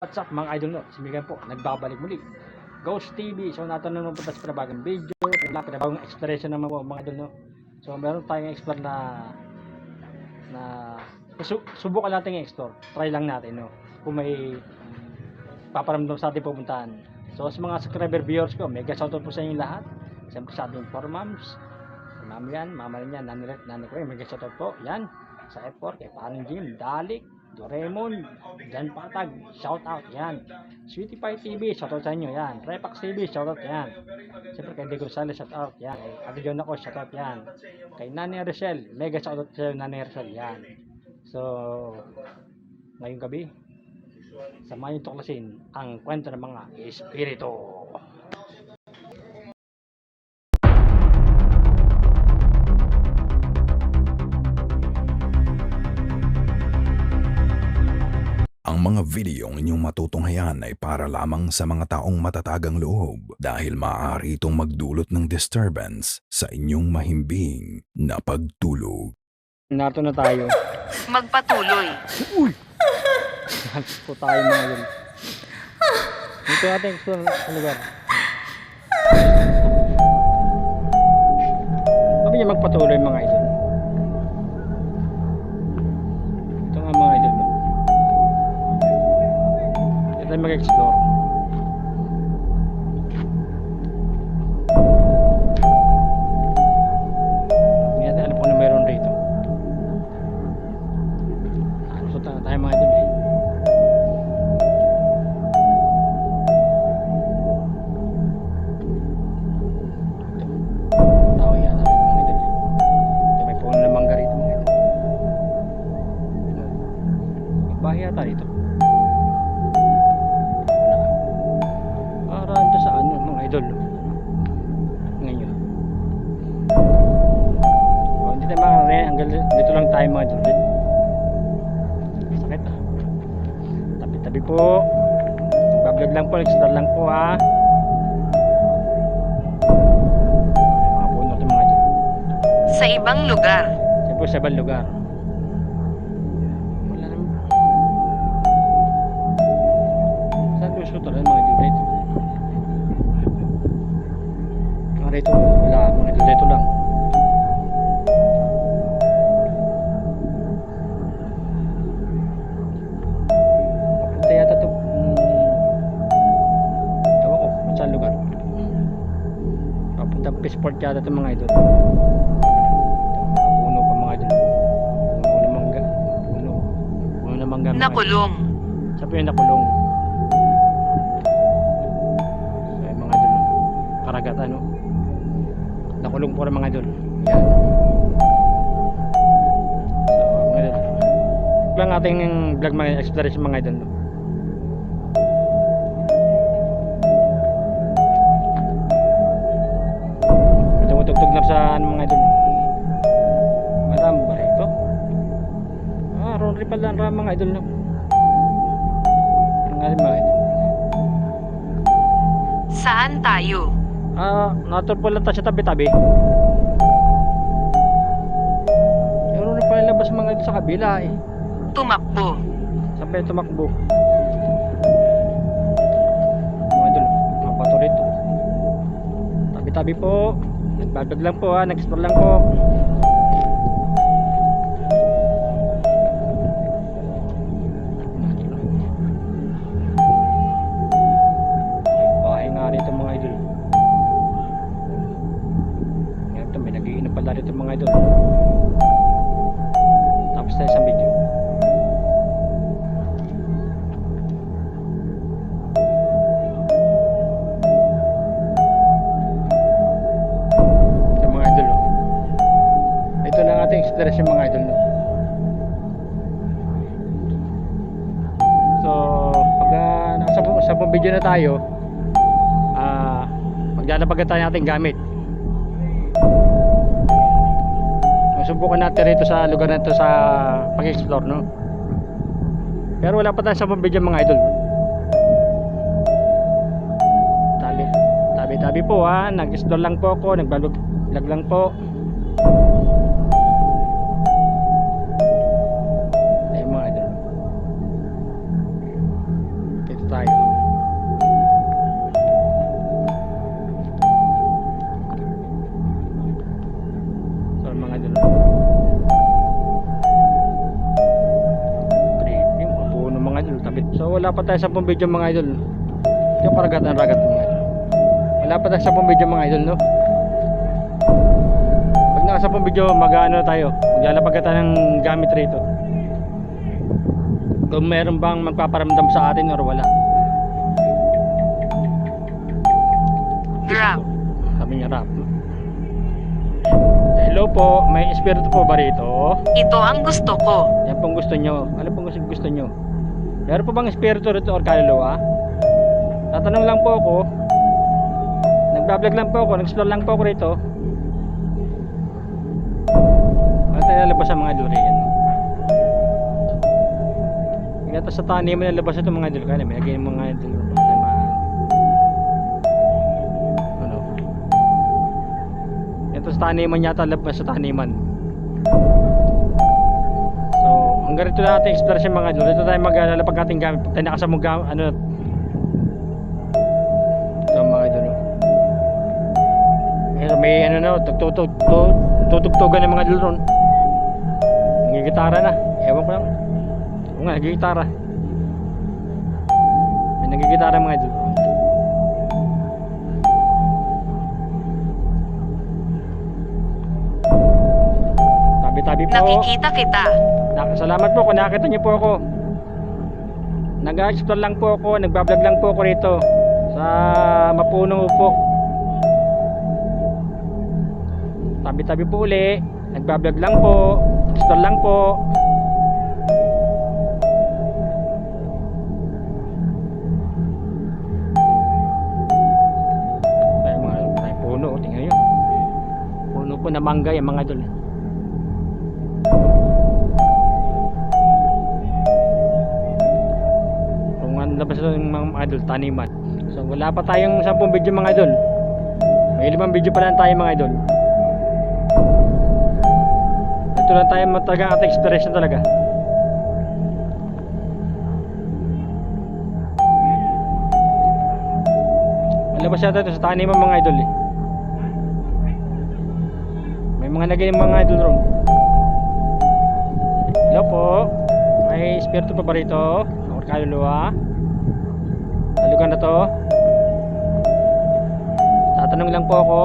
What's up mga idol, no? Si Miguel po, nagbabalik muli. Ghost TV. So natanong mo po sa pinabagong video, pinabagong exploration naman po mga idol, no? So meron tayong explore na subukan natin i-explore. Try lang natin, no? Kung may paparamdam sa ating pupuntahan. So sa mga subscriber viewers ko, mega shoutout po sa inyo lahat. Siyempre sa ating 4 moms. Si Ma'am yan, Mama rin yan, Nani ko, mega shoutout po. Yan, sa F4, kay Paring Jim, Dalik, Doraemon, Jan Patag, shout out yan. Sweetie Pie TV, shout out sa inyo yan. Repax TV, shout out yan. Siyempre kay De Gonzales, shout out yan. Kay Ate John ako, shout out yan. Kay Nani Rochelle, mega shout out sa Nani Rochelle yan. So, ngayong gabi, samahan niyo tuklasin ang kwento ng mga espiritu. Ang mga videong inyong matutunghayan ay para lamang sa mga taong matatagang loob dahil maaari itong magdulot ng disturbance sa inyong mahimbing na pagtulog. Narito na tayo. Magpatuloy. Uy! Hands po tayo mga yun. Dito natin explore sa lugar. Sabi niya magpatuloy mga idol. Ito nga mga idol. Ito tayo mag-explore. Hindi natin alam kung na meron rito. So tayo mga idol. Tao yan natin mga idol. Ito may puno na mangga rito mga idol. Bahay yata rito. Para ito sa ano mga idol. Ngayon. Hindi tayo makakari. Hanggang dito lang tayo mga idol. Sakit ah. Tabi-tabi po. Nagbablog lang po. Nag-start lang po ha. Mga puno ito mga idol. Sa ibang lugar. Siya po sa ibang lugar. Wala naman. Saan gusto ito lang mga idol rito? Mga rito wala. Mga idol rito lang. Papunta yata ito. Ewan ko kung saan lugar. Papunta Peaceport yata ito mga idol. Puno pa mga idol. Puno na mangga. Puno na mangga mga idol. Nakulong. Siya po yung nakulong. So yung mga idol, karagatan no. Nakulong po rin mga idol. Yan. So mga idol, lang ating vlog mga exploration mga idol no. Tumutugtog na sa ano mga idol. Marami ba ito? Ronri pala ang mga idol no. Mga idol. Saan tayo? Natulpo lang tayo sa tabi-tabi. Meron na pala labas mga ito sa kabila eh. Tumakbo. Sabay tumakbo. Mga idol, mga bato rito. Tabi-tabi po. Nagbablog lang po ha, nag-explore lang po. Bahay nga rito mga idol. Ito may nag-iinap pala rito mga idol. Tapos tayo sa video. Ito mga idol oh. Ito lang ating exploration mga idol no. So pag sa video na tayo, maglalabagan tayo natin gamit. Subukan natin rito sa lugar na ito sa pag-explore no. Pero wala pa tayo sa video mga idol. Tabi po ha, nag-explore lang po ako, nag-vlog lang po. Ayun mga idol. idol, tabi. So wala pa tayo 10 video mga idol. Ito yung paragat mga idol. Wala pa tayo 10 video mga idol, no? Pag naka 10 video, mag-ano tayo, maglalapag tayo ng gamit rito. Kung meron bang magpaparamdam sa atin or wala. Rap. Sabi niya rap. Hello po, may espiritu po ba rito? Ito ang gusto ko. Yan pong gusto nyo. Ano pong gusto nyo? Meron po bang espiritu rito or kaluluwa? Tatanong lang po ako. Nagbablog lang po ako. Nag-explore lang po ako rito. Ano tayo nalabas sa mga idol riyan? Ito sa taniman nalabas ito mga idol. Kaya may naging mga idol. Ano? Ito sa taniman yata labas sa taniman. So, hanggang rito na natin explore mga idol. Dito tayo maglalapag ating gamit. Pag tayo nakasamog ano. Ito mga idol. Ayan, may ano na, tutugtugan ng mga idol ron. Nagigitara na. Ewan ko lang. Oo nga, nagigitara. May nagigitara mga idol. Tabi-tabi po. Nakikita kita. Salamat po kung nakita niyo po ako. Nag-explore lang po ako, nagbablog lang po ako rito sa Mapuno po. Tabi-tabi po uli, nagbablog lang po, explore lang po. Ay mga puno, tingnan niyo. Puno po na mangga yung mga idol. Labas ito ng mga idol, taniman. So wala pa tayong 10 video mga idol. May 5 video pa lang tayo mga idol. Ito lang tayo matagang ating exploration talaga. Labas yata ito sa taniman mga idol eh. May mga naging mga idol ron. Hello po. May espiritu pa ba rito? Or kaluluwa? Talugan na to. Tatanong lang po ako.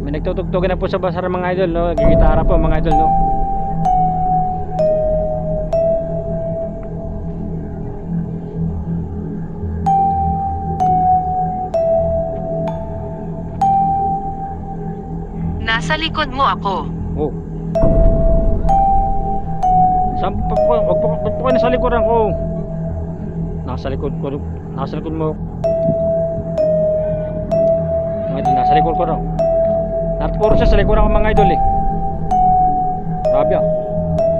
May nagtutugtugan na po sa basar mga idol, no? Gigitara po mga idol, no? Nasa likod mo ako. Oh. Saan pa po? Wag po kayo nasa likuran ko. Nasa likod ko. Nasa likod mo. Mga idol, nasa likod ko raw. Puro siya sa likuran ko mga idol eh. Grabe ah.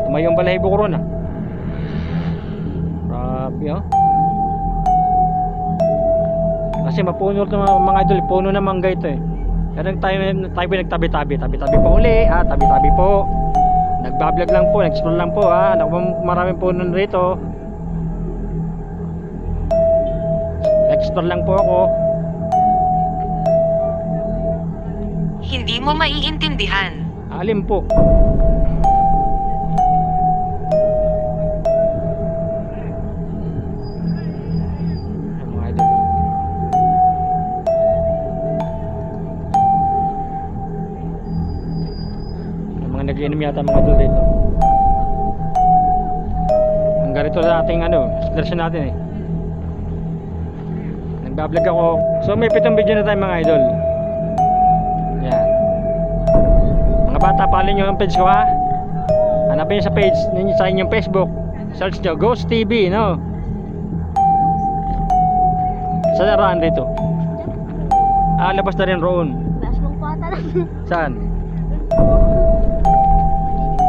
Tumayong balahibo ko ron ah. Grabe ah. Kasi mapuno ito mga idol. Puno na mangga ito eh. Kaya tayo nagtabi-tabi. Tabi-tabi pa uli ah. Tabi-tabi po. Nagbablog lang po. Nag-explore lang po ah. Maraming puno rito. Explore lang po ako. Hindi mo maiintindihan. Alin po? Mga idol. Mga nag-iinom yata mga idol dito. Hanggang rito sa ating exploration natin eh. Nagbablog ako. So may 7 video na tayo mga idol. Yan. Mga bata, follow nyo ang page ko ha. Hanapin nyo sa page ninyo sa inyong Facebook. Search nyo, Ghost TV, no? Saan naraan dito? Labas na rin roon. Flashbang pa talaga. Saan?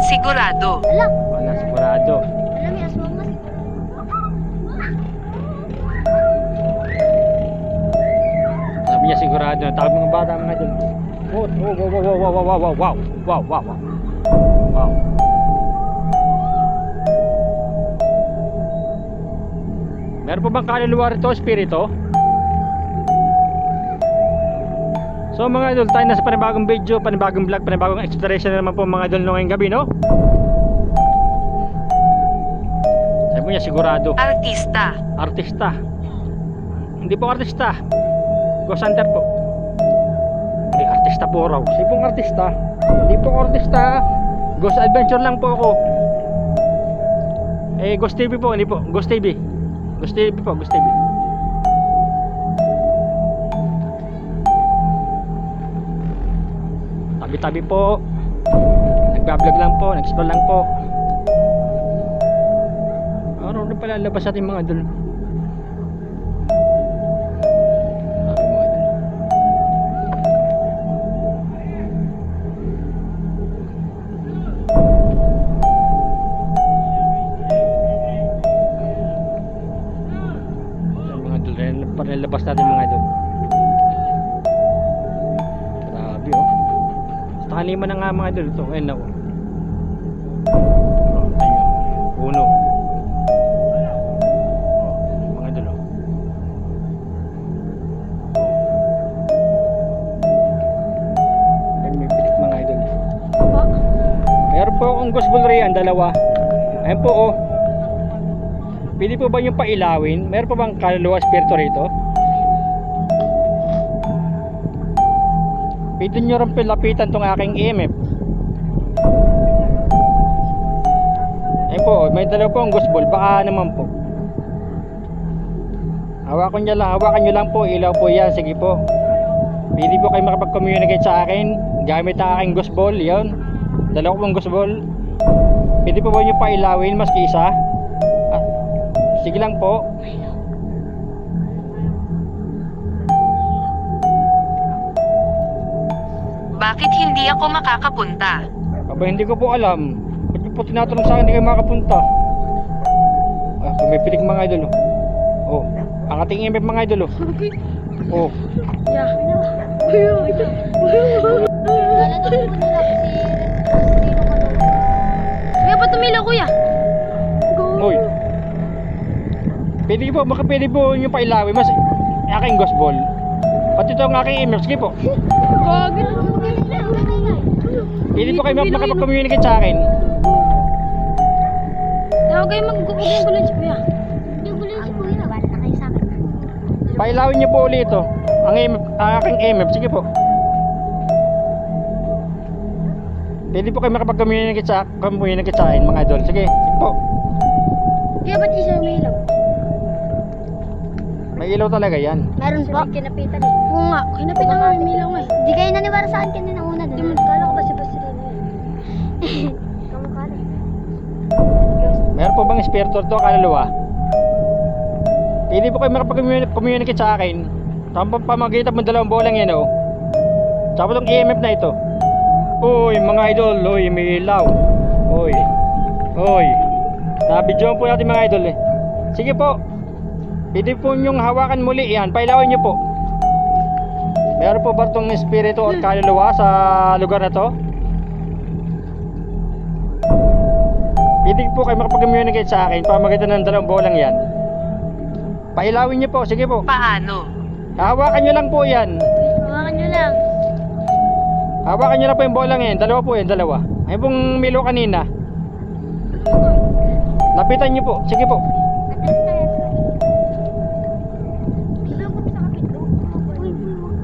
Sigurado. Ala, Wala, sigurado. alam may aswang mas. Sabi niya sigurado. Tawag mga bata mga idol. Oh, wow. Wow. Meron pa bang kaluluwa rito, espiritu? So mga idol, tayo na sa panibagong video, panibagong vlog, panibagong exploration na naman po mga idol ngayong gabi, no? Sa Sabi niya, sigurado. Artista. Artista. Hindi po artista. Ghost hunter po. May artista po raw. Sige pong artista. Hindi po artista. Ghost adventure lang po ako. Ghost TV po. Hindi po. Ghost TV. Ghost TV po. Ghost TV. Tabi-tabi po. Nagbablog lang po. Nag-explore lang po. Ano na pala labas natin mga idol. Labas natin mga idol. Grabe oh. Sa taniman na nga mga idol ito. Ayun na oh. Ayun. Puno. Mga idol oh. Ayun may bilik mga idol. Meron po akong ghost ball riyan, dalawa. Ayun po oh. Pwede po ba yung pailawin? Meron pa bang kaluluwa spirito rito? Pwede nyo rin pilapitan tong aking EMF. Ayun po, may dalawa po ang ghost ball. Baka naman po. Hawakan nyo lang po. Ilaw po yan. Sige po. Pwede po kayo makapag-communicate sa akin gamit ang aking ghost ball. Yun. Dalawa pong ghost ball. Pwede po ba nyo pailawin maski isa? Sige lang po. Bakit hindi ako makakapunta? Aba, hindi ko po alam. Ba't nyo po tinatanong sa akin, hindi kayo makapunta? Pumipilik mga idol oh. Ang ating imip mga idol oh. Yeah. Wala daw po nila kasi Kuya, pa tumila kuya. Oy. Pwede po, pwede po yung pailawin mas aking ghost ball. Pati ito ang aking email. Sige po. Pwede po kayo makapag-communicate sa akin. Huwag kayo mag-gugulan si kuya. Gugulan si kuya. Bala na kayo sa akin. Pailawin niyo po ulit ito. Ang aking email. Sige po. Pwede po kayo makapag-communicate sa akin mga idol. Sige po. Kaya ba't isa may ilaw? May ilaw talaga yan. Meron po. Kinapitan eh. Oo nga, kinapitan nga may ilaw nga eh. Di kayo naniwara sa akin kanina una din. Di mo kala ko ba si Basilino eh. Kamukha na. Meron po bang espiritu to kaluluwa? Pwede po kayo makapag-communicate sa akin. Tapos pamagitan mo dalawang bolang yan oh. Tapos itong EMF na ito. Uy mga idol, uy may ilaw. Uy. Nabidyoan po natin mga idol eh. Sige po. Pwede po nyong hawakan muli yan. Pailawin nyo po. Meron po ba itong espiritu o kaluluwa sa lugar na to? Pwede po kayo makapag-communicate sa akin pamagitan ng dalawang bolang yan. Pailawin nyo po. Sige po. Paano? Hawakan nyo lang po yan. Hawakan nyo lang. Hawakan nyo na po yung bolang yan. Dalawa po yan. Dalawa. Ayun pong milo kanina. Lapitan nyo po. Sige po.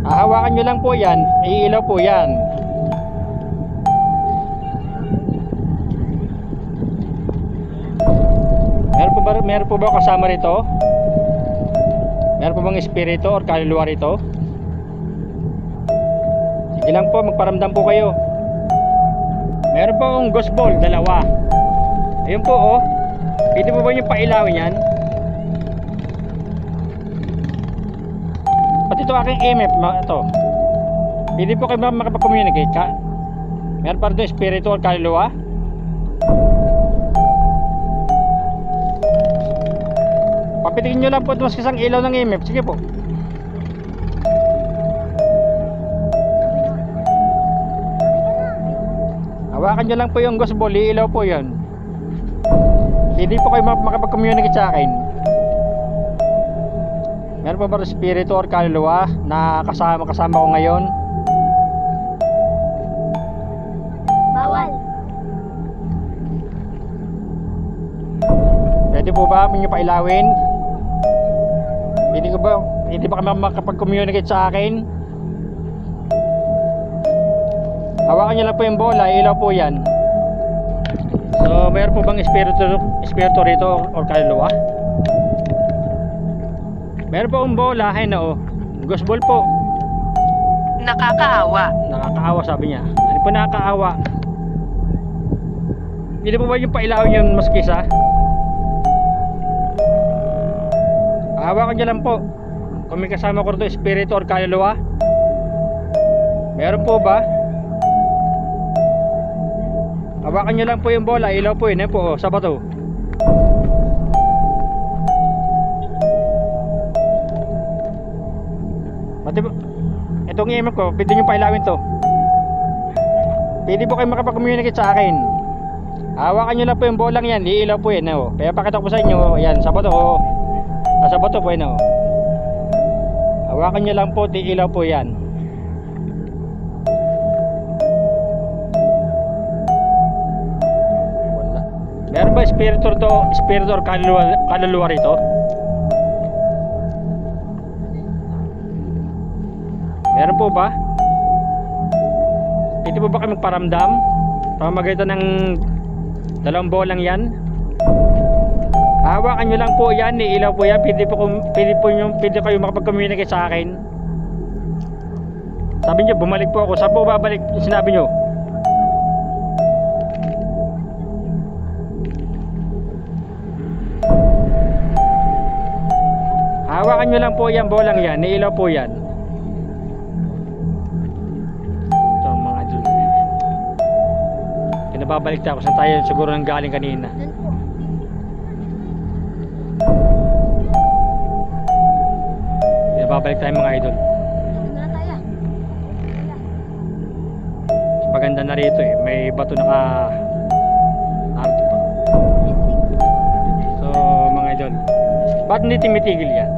Hawakan nyo lang po yan. Iilaw po yan. Meron po ba kasama rito? Meron po bang espiritu or kaluluwa rito? Sige lang po, magparamdam po kayo. Meron po akong ghost ball, dalawa. Ayun po oh. Pwede po ba yung pailawin yan? Pati ito aking EMF ito. Pwede po kayo makapag-communicate ka? Meron pa rin espiritu or kaluluwa? Papitikin nyo lang po ito mas isang ilaw ng EMF. Sige po. Hawakan nyo lang po yung ghost ball. Iilaw po yun. Hindi po kayo makapag-communicate sa akin. Meron pa ba espiritu or kaluluwa na kasama ko ngayon? Bawal. Pwede po ba ninyo pailawin? Hindi ba kayo makapag-communicate sa akin? Hawakan nyo lang po yung bola, ilaw po yan. So, mayroon po bang espiritu rito or kaluluwa? Meron po ang bola, ay no. Ghost ball po. Nakakaawa. Nakakaawa sabi niya. Ano po nakakaawa? Hindi po ba yung pailawin yung maskisa? Hawakan nyo lang po. Kung may kasama ko rito espiritu or kaluluwa. Meron po ba? Hawakan nyo lang po yung bola, ilaw po yun, po, sa bato. Pati po, itong EMF ko, pwede nyo pailawin to. Pwede po kayo makapag-communicate sa akin. Hawakan nyo lang po yung bolang yan, iilaw po yun, Kaya pakita ko sa inyo, yan, sa bato, sa bato po yun, Hawakan nyo lang po, iilaw po yan. Meron ba espiritu or kaluluwa rito? Meron po ba? Pwede po ba kayo magparamdam? Pamamagitan ng dalawang bolang yan? Hawakan nyo lang po yan, ilaw po yan. Pwede kayo makapag-communicate sa akin. Sabi nyo, bumalik po ako. Saan po babalik? Sinabi nyo? Hawakan nyo lang po yan, bolang yan, ilaw po yan. Ito mga idol. Pinababalik tayo, saan tayo siguro nang galing kanina. Pinababalik tayo mga idol. Paganda na rito may bato naka arte pa. So mga idol, ba't hindi timitigil yan?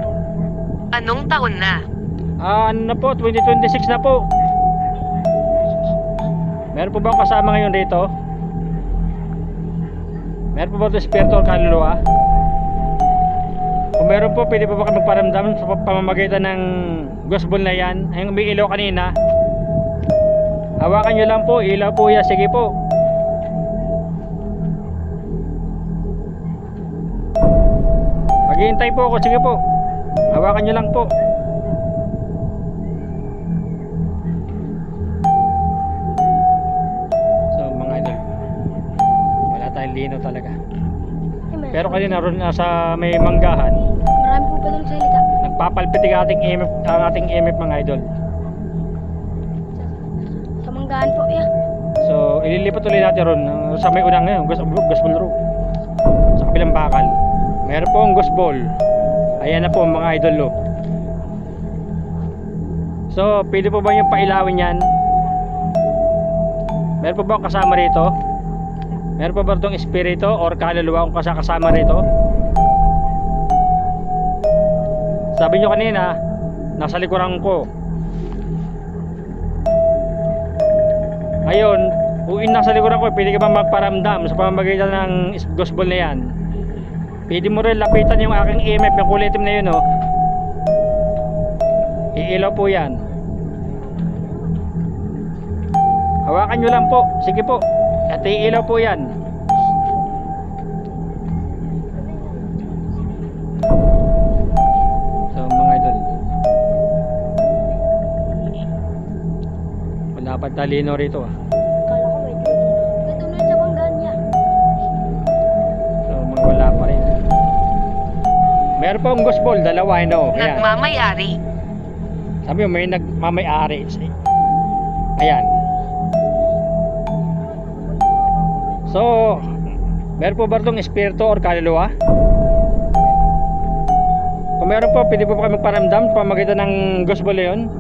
Anong taon na? Ano na po, 2026 na po. Meron po ba akong kasama ngayon rito? Meron po ba ito espiritu o kaluluwa? Kung meron po, pwede po ba kayo magparamdam sa pamamagitan ng ghost ball na yan? Yung may ilaw kanina. Hawakan nyo lang po, ilaw po yan. Sige po. Maghihintay po ako, sige po. Hawakan nyo lang po. So mga idol, wala tayong linaw talaga. Pero kanina ron sa may manggahan, Marami po ba doon sa ilita? nagpapalpitig ang ating EMF mga idol. Sa manggahan po, yeah. So ililipat ulit natin ron sa may unang ngayon, ghost ball room. Sa kabilang bakal meron po ang ghost ball. Ayan na po mga idol. So pwede po ba yung pailawin yan? Meron po ba ang kasama rito? Meron po ba itong espiritu or kaluluwa kung kasama rito? Sabi nyo kanina, nasa likuran ko. Ngayon, kung nasa likuran ko, pwede ka ba magparamdam sa pamamagitan ng ghost ball na yan? Pwede mo rin lapitan yung aking EMF, yung kulay itim na yun, Iilaw po yan. Hawakan nyo lang po, sige po. At iilaw po yan. So mga idol, wala pa talino rito, Kala ko may dito. May tuloy sa manggahan niya. So mga wala pa rin. Meron po ang ghost ball, dalawa, Ayan. Nagmamayari. Sabi mo, may nagmamay-ari. Ayan. So, meron po ba itong espiritu or kaluluwa? Kung meron po, pwede po ba kayo magparamdam pamagitan ng ghost ball na yun?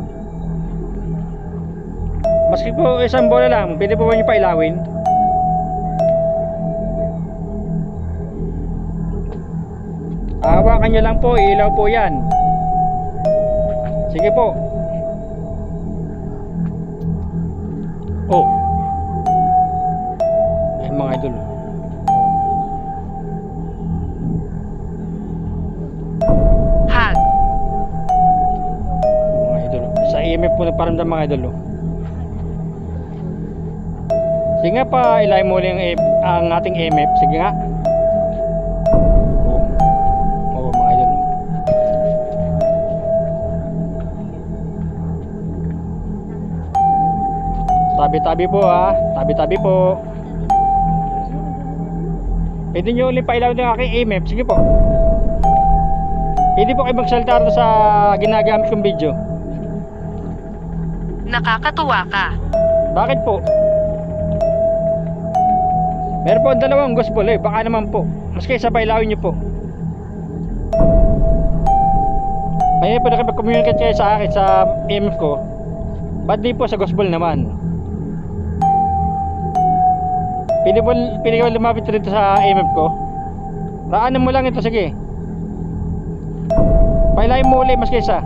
Maski po isang bola lang, pwede po ba nyo pailawin? Hawakan nyo lang po, ilaw po yan. Sige po. Oh. Ay mga idol. EMF po nagparamdam mga idol. Oh. Sige nga pa, ilay mo ulit ang ating EMF. Sige nga. Oo, mga idol. Tabi-tabi po ha. Tabi-tabi po. Pwede nyo ulit pa ilaw ng aking EMF. Sige po. Pwede po kayo magsalita sa ginagamit kong video. Nakakatuwa ka. Bakit po? Meron po ang dalawang gospel eh. Baka naman po. Mas kaysa pa ilawin nyo po. Ngayon po nakipag-communicate kayo sa akin sa EMF ko. Ba't di po sa gospel naman? Pwede ko lumapit rito sa EMF ko. Raanan mo lang ito. Sige. Pailayin mo ulit mas kaysa.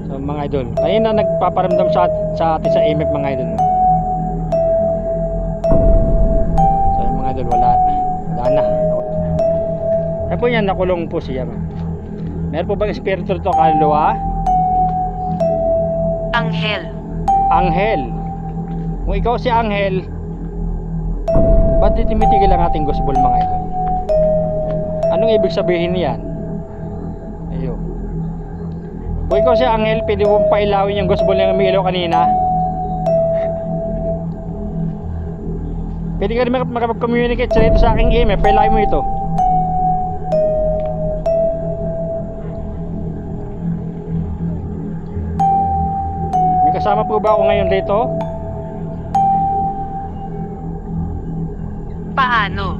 So mga idol, ayun na nagpaparamdam sa atin sa EMF mga idol. So yung mga idol, wala na. Kaya po yan, nakulong po siya. Meron po bang espiritu ito kaluluwa? Anghel. Anghel. Kung ikaw si Anghel, ba't di timitigil ang ating gospel mga idol? Anong ibig sabihin niyan? Ayun. Kung ikaw si Anghel, pwede mong pailawin yung gospel na umiilaw kanina. Pwede ka rin makapag-communicate sa ito sa aking email. Pailawin mo ito. May kasama po ba ako ngayon dito? Paano?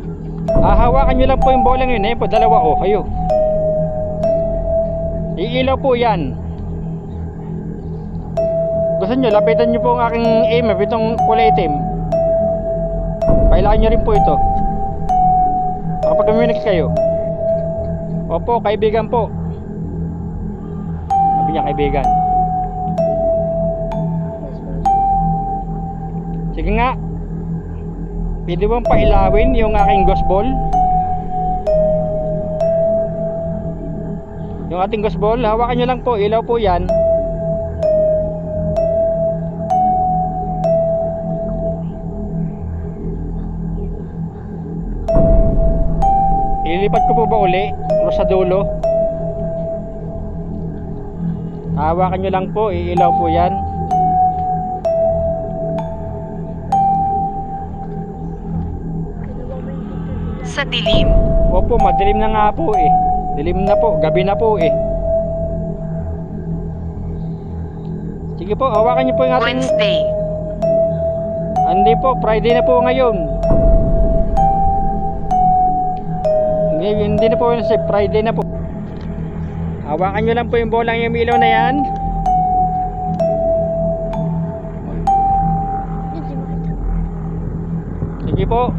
Hawakan nyo lang po yung bolang yun. Po, dalawa o, kayo. Iilaw po yan. Gusto nyo, lapitan nyo po ang aking EMF, itong kulay itim. Pailakan nyo rin po ito. Makapag-communicate kayo. Opo, kaibigan po. Sabi niya, kaibigan. Sige nga. Pwede bang pailawin yung aking gospel? Yung ating gospel, hawakan nyo lang po, ilaw po yan. Ililipat ko po ba uli? O sa dulo? Hawakan nyo lang po, iilaw po yan. Sa dilim. Opo, madilim na nga po eh. Dilim na po, gabi na po eh. Sige po, hawakan niyo po yung ating... Wednesday. Hindi po, Friday na po ngayon. Hindi na po Wednesday, Friday na po. Hawakan niyo lang po yung bolang yung ilaw na yan. Sige po.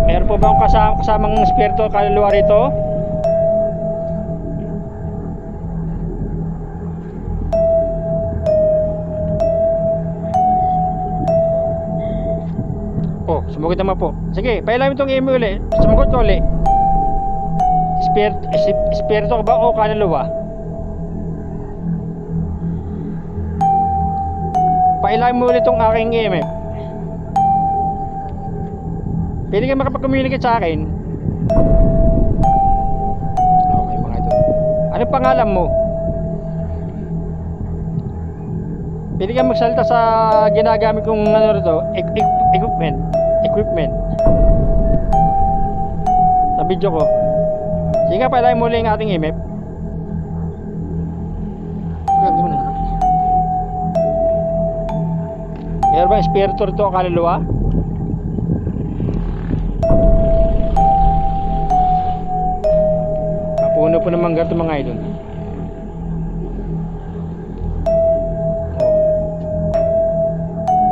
Meron po ba akong kasamang espiritu kaluluwa rito? Oh, sumagot naman po. Sige, pailamin itong email ulit. Sumagot ko ulit. Espiritu ka ba o kaluluwa? Pailamin mo ulit itong aking email. Pwede ka makapag-communicate sa akin. Okay mga ito. Anong pangalan mo? Pwede ka magsalita sa ginagamit kong ano rito, equipment. Sa video ko. Sige nga, pailahin mo ulit yung ating EMF. Meron ba espiritu rito o kaluluwa? Puno po naman ganito mga idol.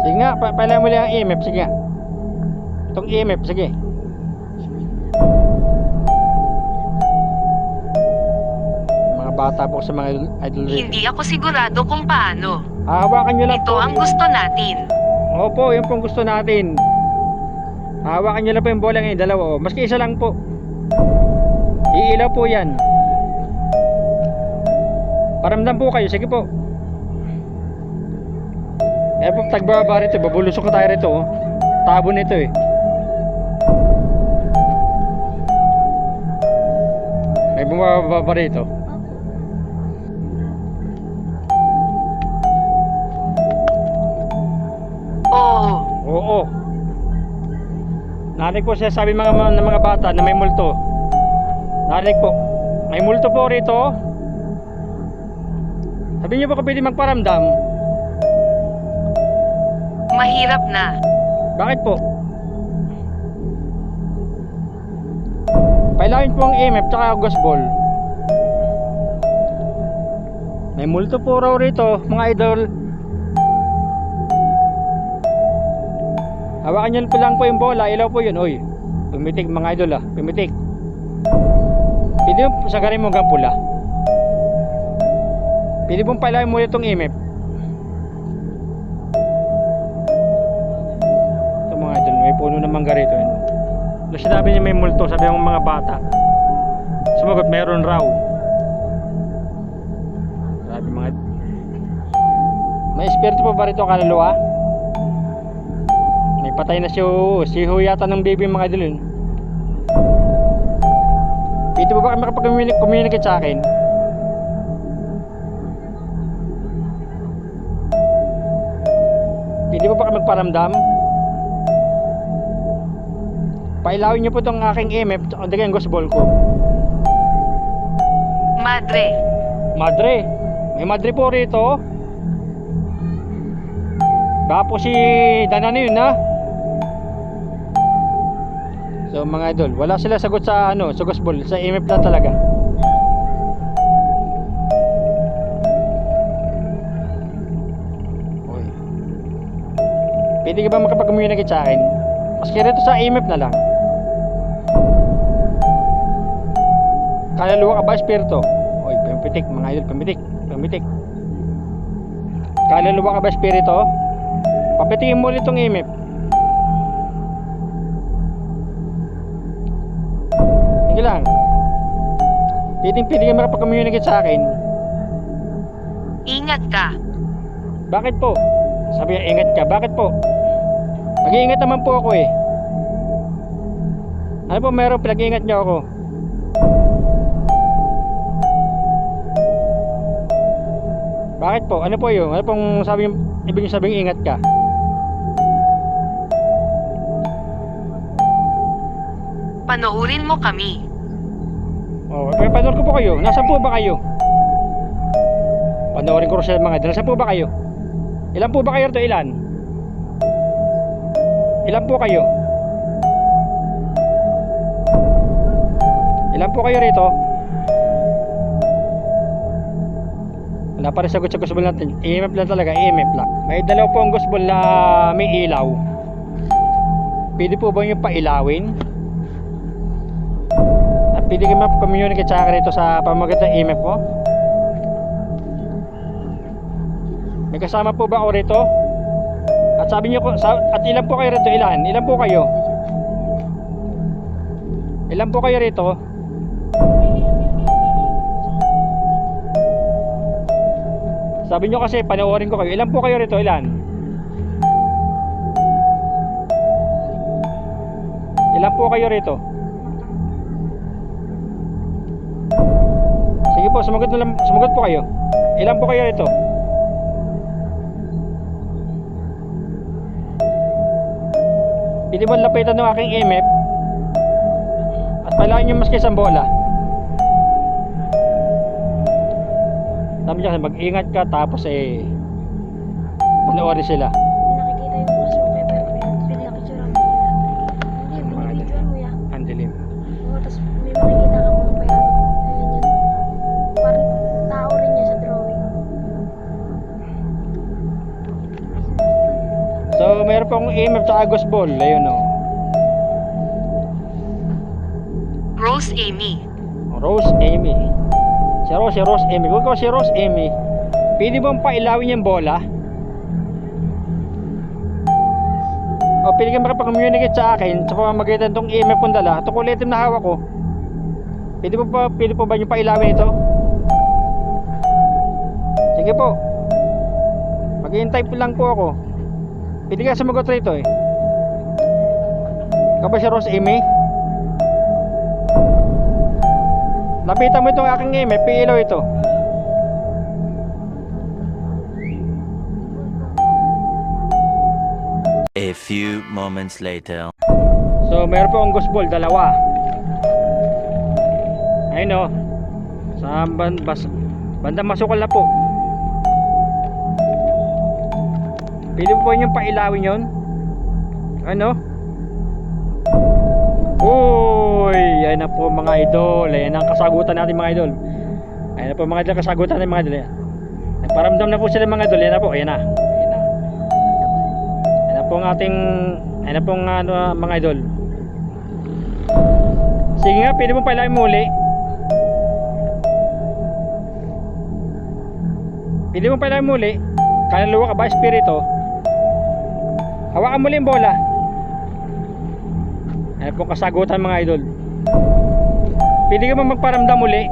Sige nga, pailahin mo lang ang EMF. Sige nga. Itong EMF, sige. Mga bata po sa mga idol rito. Hindi ako sigurado kung paano. Hawakan nyo lang Ito po. ang gusto natin. Opo, yun pong gusto natin. Hawakan nyo lang po yung bola ngayon, dalawa. Maski isa lang po. Iilaw po yan. Paramdam po kayo, sige po. Eh po, tagbaba rito, babulusok na tayo rito, oh. Tabo nito eh. May bumababa rito. Oo. Oo. Narinig po siya sabi ng mga bata na may multo. Narinig po. May multo po rito. Sabi niyo po kung pwede magparamdam. Mahirap na. Bakit po? Pailawin po ang EMF tsaka ghost ball. May multo po raw rito, mga idol. Hawakan niyo po lang po yung bola, ilaw po yun. Oy, pumitik mga idol ah, pumitik. Pwede mo sagarin mo hanggang pula. Pwede pong pailawin mo itong EMF. Ito mga idol, may puno ng mangga rito. Nung sinabi niya may multo, sabi ng mga bata, sumagot meron raw. Sabi mga idol. May espiritu pa ba rito kaluluwa? May patay na si Ho yata ng baby mga idol yun. Pwede ba kayo makapag-communicate sa akin? Pwede ba kayo magparamdam? Pailawin niyo po itong aking EMF at ang ghost ball ko. Madre. Madre. May madre po rito. Baka po si Dana na yun ha. So mga idol, wala sila sagot sa sa ghost ball, sa EMF lang talaga. Oy. Pwede ka ba makapag-communicate sa akin? Maski rito sa EMF na lang. Kaluluwa ka ba, espiritu? Oy, pumitik mga idol, pumitik. Kaluluwa ka ba, espiritu? Papitikin mo ulit itong EMF. Sige lang. Pwede ka makapag-communicate sa akin. Ingat ka. Bakit po? Sabi niya, ingat ka. Bakit po? Mag-iingat naman po ako eh. Ano po meron? Pinag-iingat niyo ako. Bakit po? Ano po yun? Ano pong ibig sabing ingat ka? Panoorin mo kami. Oh, panoorin ko po kayo. Nasaan po ba kayo? Panoorin ko sa mga idol. Nasaan po ba kayo? Ilan po ba kayo rito? Ilan? Ilan po kayo? Ilan po kayo rito? Wala pa rin sagot sa ghost ball natin. EMF lang talaga, EMF lang. May dalaw po ang ghost ball na may ilaw. Pwede po ba yung pailawin? At pwede ka ma-communicate sa akin rito sa pamamagitan ng EMF mo? May kasama po ba ako rito? At sabi niyo ko, at ilan po kayo rito? Ilan? Ilan po kayo? Ilan po kayo rito? Sabi nyo kasi, panoorin ko kayo. Ilan po kayo rito? Ilan? Ilan po kayo rito? Sige po, sumagot po kayo. Ilan po kayo rito? Pwede ba lapitan ng aking EMF? At palain nyo maski isang bola. Sabi niya, mag-ingat ka tapos panoorin sila. Nakikita yung boss mo kaya pero pinakitsura mo nila. Hindi, binibidyoan mo yan. Ang dilim. Oo, tapos may makikita ka mga payano. Ayun yan. Parang tao rin niya sa drawing. So, mayroon pong EMF sa ghost ball. Ayun o. Rose Amy. Rose Amy. Si Rose Amy. Kung ikaw si Rose Amy, pwede bang pailawin yung bola? O pwede ka makapag-communicate sa akin sa pamamagitan itong EMF kong dala. Ito kulitin na hawak ko. Pwede po ba yung pailawin ito? Sige po. Maghihintay po lang po ako. Pwede ka sumagot rito eh. Ikaw ba si Rose Amy? Lapitan mo itong aking email. May ilaw ito. A few moments later. So meron po ang ghost ball, dalawa. Ayun o. Sa bandang masukal na po. Pwede po yung pailawin yun. Ano? Uy, yan na po mga idol. Yan ang kasagutan natin mga idol. Ayan na po mga idol, kasagutan natin mga idol. Nagparamdam na po sila mga idol. Yan na po, ayan na. Ayan na. Ayan na po ang ating, ayan na po ang ano, mga idol. Sige nga, pwede mo pailawin muli. Pwede mo pailawin muli. Kaluluwa ka ba, espiritu? Hawakan muli yung bola. Ayan po kasagutan mga idol. Pwede ka ba magparamdam muli?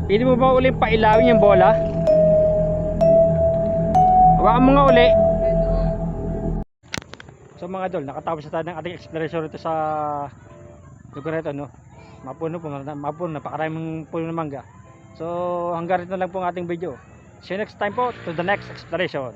Pwede mo ba uli pailawin yung bola? Hawakan mo nga uli. So mga idol, nakatapos na tayo ng ating exploration rito sa lugar na ito, no? Mapuno, napakaraming puno ng mangga. So hanggang rito lang po ang ating video. See you next time po to the next exploration.